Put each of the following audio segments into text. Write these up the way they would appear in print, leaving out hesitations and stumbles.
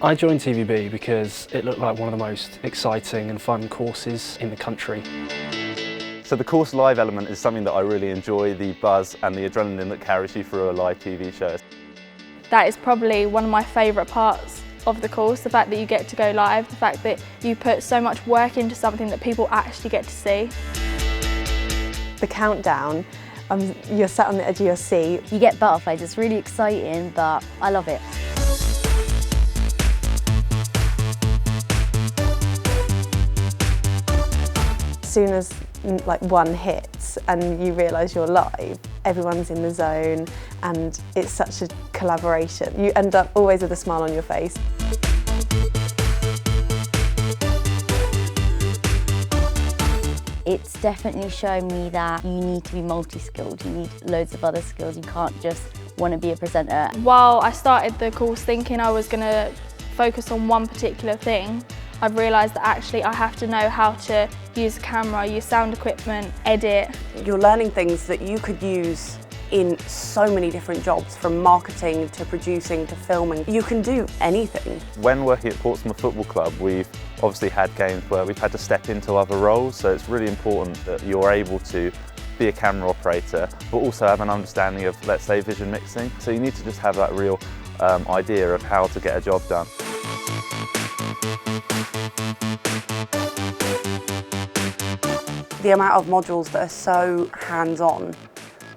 I joined TVB because it looked like one of the most exciting and fun courses in the country. So the course live element is something that I really enjoy, the buzz and the adrenaline that carries you through a live TV show. That is probably one of my favourite parts of the course, the fact that you get to go live, the fact that you put so much work into something that people actually get to see. The countdown, you're sat on the edge of your seat. You get butterflies, it's really exciting, but I love it. As soon as one hits and you realise you're live, everyone's in the zone and it's such a collaboration. You end up always with a smile on your face. It's definitely shown me that you need to be multi-skilled, you need loads of other skills, you can't just want to be a presenter. While I started the course thinking I was going to focus on one particular thing, I've realised that actually I have to know how to use a camera, use sound equipment, edit. You're learning things that you could use in so many different jobs, from marketing to producing to filming. You can do anything. When working at Portsmouth Football Club, we've obviously had games where we've had to step into other roles, so it's really important that you're able to be a camera operator, but also have an understanding of, let's say, vision mixing. So you need to just have that real idea of how to get a job done. The amount of modules that are so hands-on,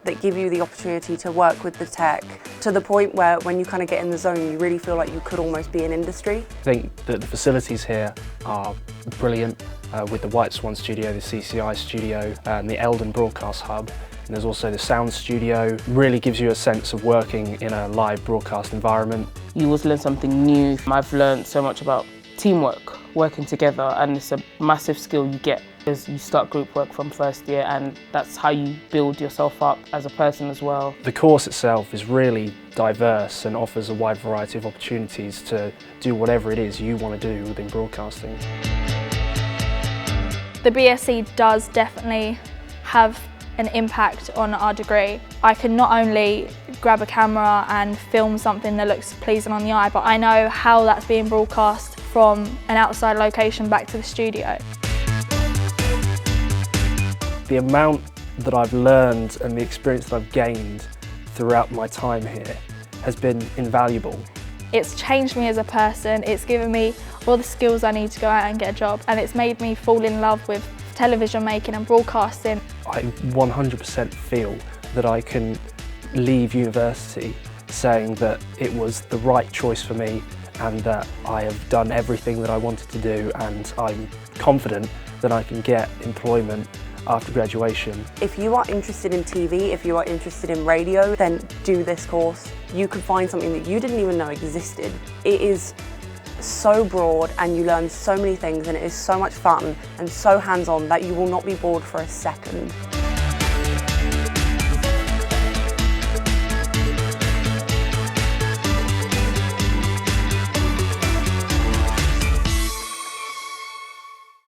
that give you the opportunity to work with the tech, to the point where when you kind of get in the zone, you really feel like you could almost be in industry. I think that the facilities here are brilliant, with the White Swan studio, the CCI studio, and the Eldon Broadcast Hub. And there's also the sound studio. Really gives you a sense of working in a live broadcast environment. You always learn something new. I've learned so much about teamwork, working together, and it's a massive skill you get as you start group work from first year, and that's how you build yourself up as a person as well. The course itself is really diverse and offers a wide variety of opportunities to do whatever it is you want to do within broadcasting. The BSc does definitely have an impact on our degree. I can not only grab a camera and film something that looks pleasing on the eye, but I know how that's being broadcast from an outside location back to the studio. The amount that I've learned and the experience that I've gained throughout my time here has been invaluable. It's changed me as a person, it's given me all the skills I need to go out and get a job, and it's made me fall in love with television making and broadcasting. I 100% feel that I can leave university saying that it was the right choice for me and that I have done everything that I wanted to do, and I'm confident that I can get employment after graduation. If you are interested in TV, if you are interested in radio, then do this course. You can find something that you didn't even know existed. It is so broad and you learn so many things, and it is so much fun and so hands-on that you will not be bored for a second.